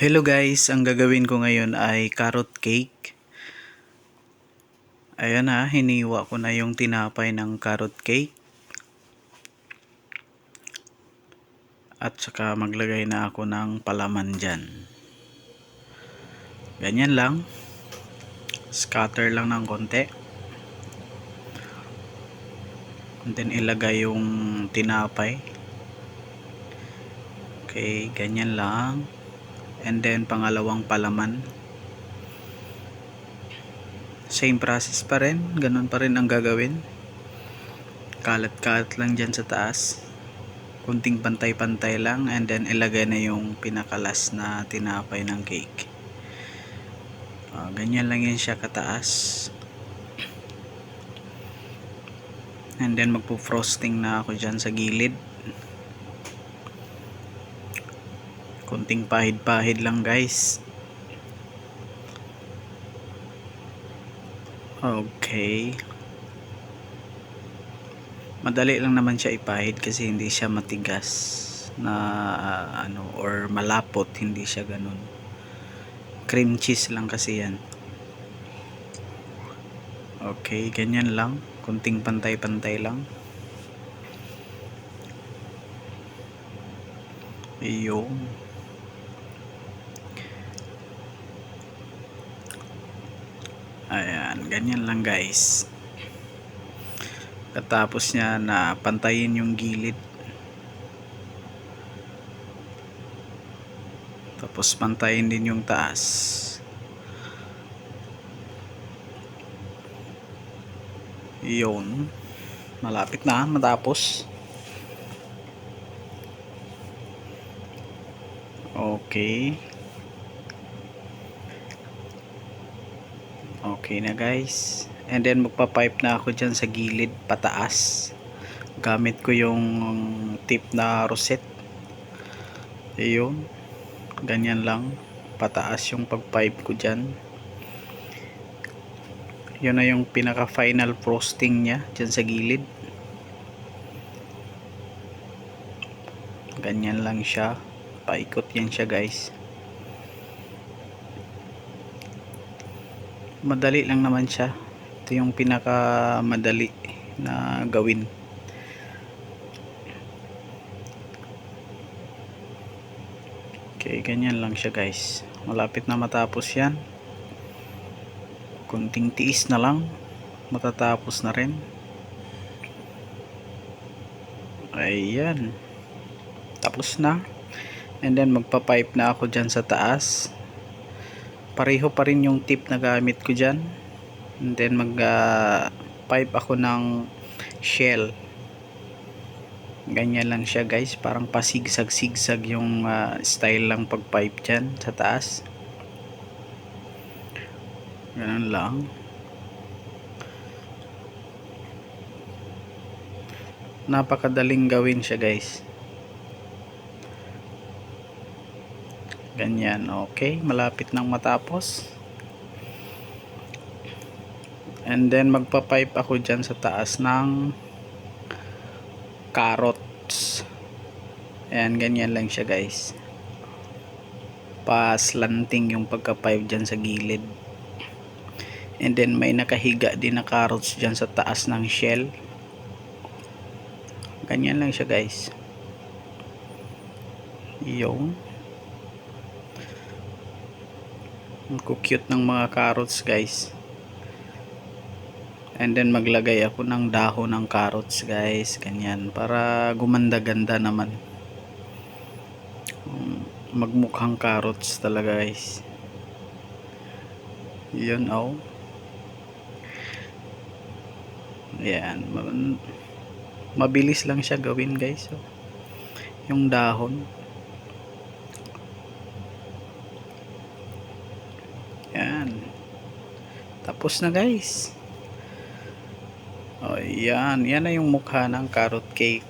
Hello guys, ang gagawin ko ngayon ay carrot cake. Ayan na, hiniwa ko na yung tinapay ng carrot cake. At saka maglagay na ako ng palaman dyan. Ganyan lang. Scatter lang ng konti. And then ilagay yung tinapay. Okay, ganyan lang. And then pangalawang palaman. Same process pa rin, ganun pa rin ang gagawin. Kalat-kalat lang dyan sa taas, kunting pantay-pantay lang, and then ilagay na yung pinakalas na tinapay ng cake. Ganyan lang yan siya kataas. And then magpo-frosting na ako dyan sa gilid. Kunting pahid-pahid lang guys. Okay, madali lang naman siya ipahid kasi hindi siya matigas na or malapot, hindi siya ganun. Cream cheese lang kasi yan. Okay, ganyan lang, kunting pantay-pantay lang. Ayun. Ayan, ganyan lang guys. Katapos niya na pantayin yung gilid, tapos pantayin din yung taas. Yun, malapit na matapos. Okay, okay na guys. And then magpa-pipe na ako dyan sa gilid pataas. Gamit ko yung tip na rosette. Ayun, ganyan lang pataas yung pag-pipe ko dyan. Yun na yung pinaka final frosting nya dyan sa gilid. Ganyan lang siya, paikot yan siya guys. Madali lang naman siya. Ito yung pinaka madali na gawin. Okay, ganyan lang siya guys. Malapit na matapos yan. Kunting tiis na lang, matatapos na rin. Ayan, tapos na. And then magpa-pipe na ako dyan sa taas. Pareho pa rin yung tip na gamit ko dyan. And then mag-pipe ako ng shell. Ganyan lang siya guys, parang pasigsag-sigsag yung style lang pag-pipe dyan sa taas. Ganun lang. Napakadaling gawin siya guys. Ganyan, okay, malapit nang matapos. And then magpa-pipe ako dyan sa taas ng carrots. Ayan, ganyan lang siya guys. Paslanting yung pagka-pipe dyan sa gilid. And then may nakahiga din na carrots dyan sa taas ng shell. Ganyan lang siya guys. Yung ang cute ng mga carrots guys. And then maglagay ako ng dahon ng carrots guys, ganyan, para gumanda-ganda naman. Magmukhang carrots talaga guys. Yun, oh. Ayan, mabilis lang siya gawin guys. Yung dahon. Ayan, tapos na guys. Yan na yung mukha ng carrot cake.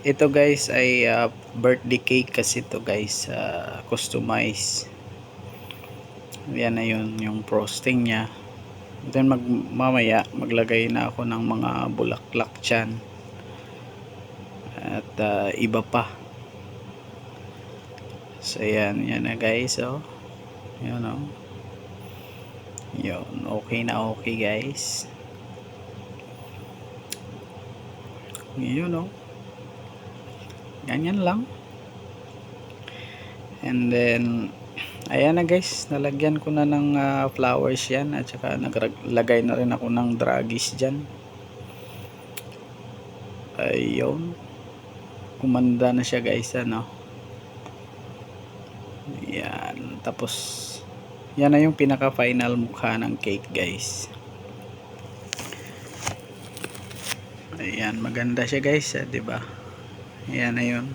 Ito guys ay birthday cake kasi ito guys, customize. Yan na yun yung frosting nya. Then mamaya maglagay na ako ng mga bulaklak dyan at iba pa. So yan na guys, oh. Yun, oh. Yun, okay na okay guys. Yun, oh. Ganyan lang. And then ayan na guys, nalagyan ko na ng flowers yan, at saka naglagay na rin ako ng dragis dyan. Ayun, kumanda na siya guys, ano. Yan, tapos yan na yung pinaka final mukha ng cake guys. Ayan, maganda siya guys, diba? Ayan na yun.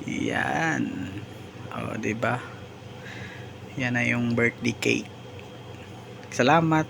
Yan, o diba, yan na yung birthday cake. Salamat.